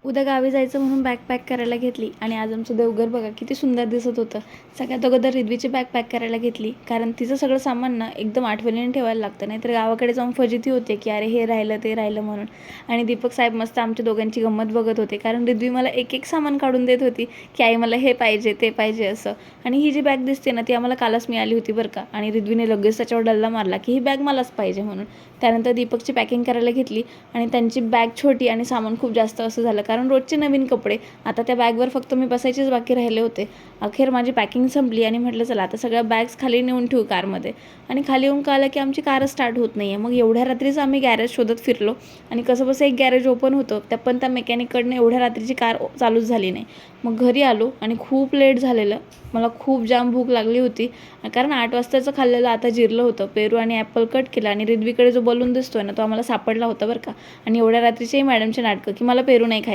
उद्या गावी जायचं म्हणून बॅग पॅक करायला घेतली आणि आज आमचं देवघर बघा किती सुंदर दिसत होतं. सगळ्यात अगोदर रिद्वीची बॅग पॅक करायला घेतली, कारण तिचं सगळं सामान ना एकदम आठवणीने ठेवायला लागतं, नाहीतर गावाकडे जाऊन फजिती होते की अरे हे राहिलं ते राहिलं म्हणून. आणि दीपक साहेब मस्त आमच्या दोघांची गंमत बघत होते, कारण रिद्वी मला एक एक सामान काढून देत होती की आई मला हे पाहिजे ते पाहिजे असं. आणि ही जी बॅग दिसते ना ती आम्हाला कालच मिळाली होती बरं का, आणि रिद्वीने लगेच त्याच्यावर डल्ला मारला की ही बॅग मलाच पाहिजे म्हणून. त्यानंतर दीपकची पॅकिंग करायला घेतली आणि त्यांची बॅग छोटी आणि सामान खूप जास्त असं झालं, कारण रोजचे नवीन कपडे आता त्या बॅगवर फक्त मी बसायचेच बाकी राहिले होते. अखेर माझी पॅकिंग संपली आणि म्हटलं चला आता सगळ्या बॅग्स खाली नेऊन ठेवू कारमध्ये. आणि खाली येऊन कळलं की आमची कारच स्टार्ट होत नाही आहे. मग एवढ्या रात्रीच आम्ही गॅरेज शोधत फिरलो आणि कसं बसं एक गॅरेज ओपन होतं, पण त्या मेकॅनिककडनं एवढ्या रात्रीची कार चालूच झाली नाही. मग घरी आलो आणि खूप लेट झालेलं. मला खूप जाम भूक लागली होती, कारण 8 वाजताचं खाल्लेलं आता जिरलं होतं. पेरू आणि ॲपल कट केला आणि रिद्वीकडे जो बलून दिसतोय ना तो आम्हाला सापडला होता बरं का. आणि एवढ्या रात्रीचेही मॅडमचे नाटकं की मला पेरू नाही खायचं.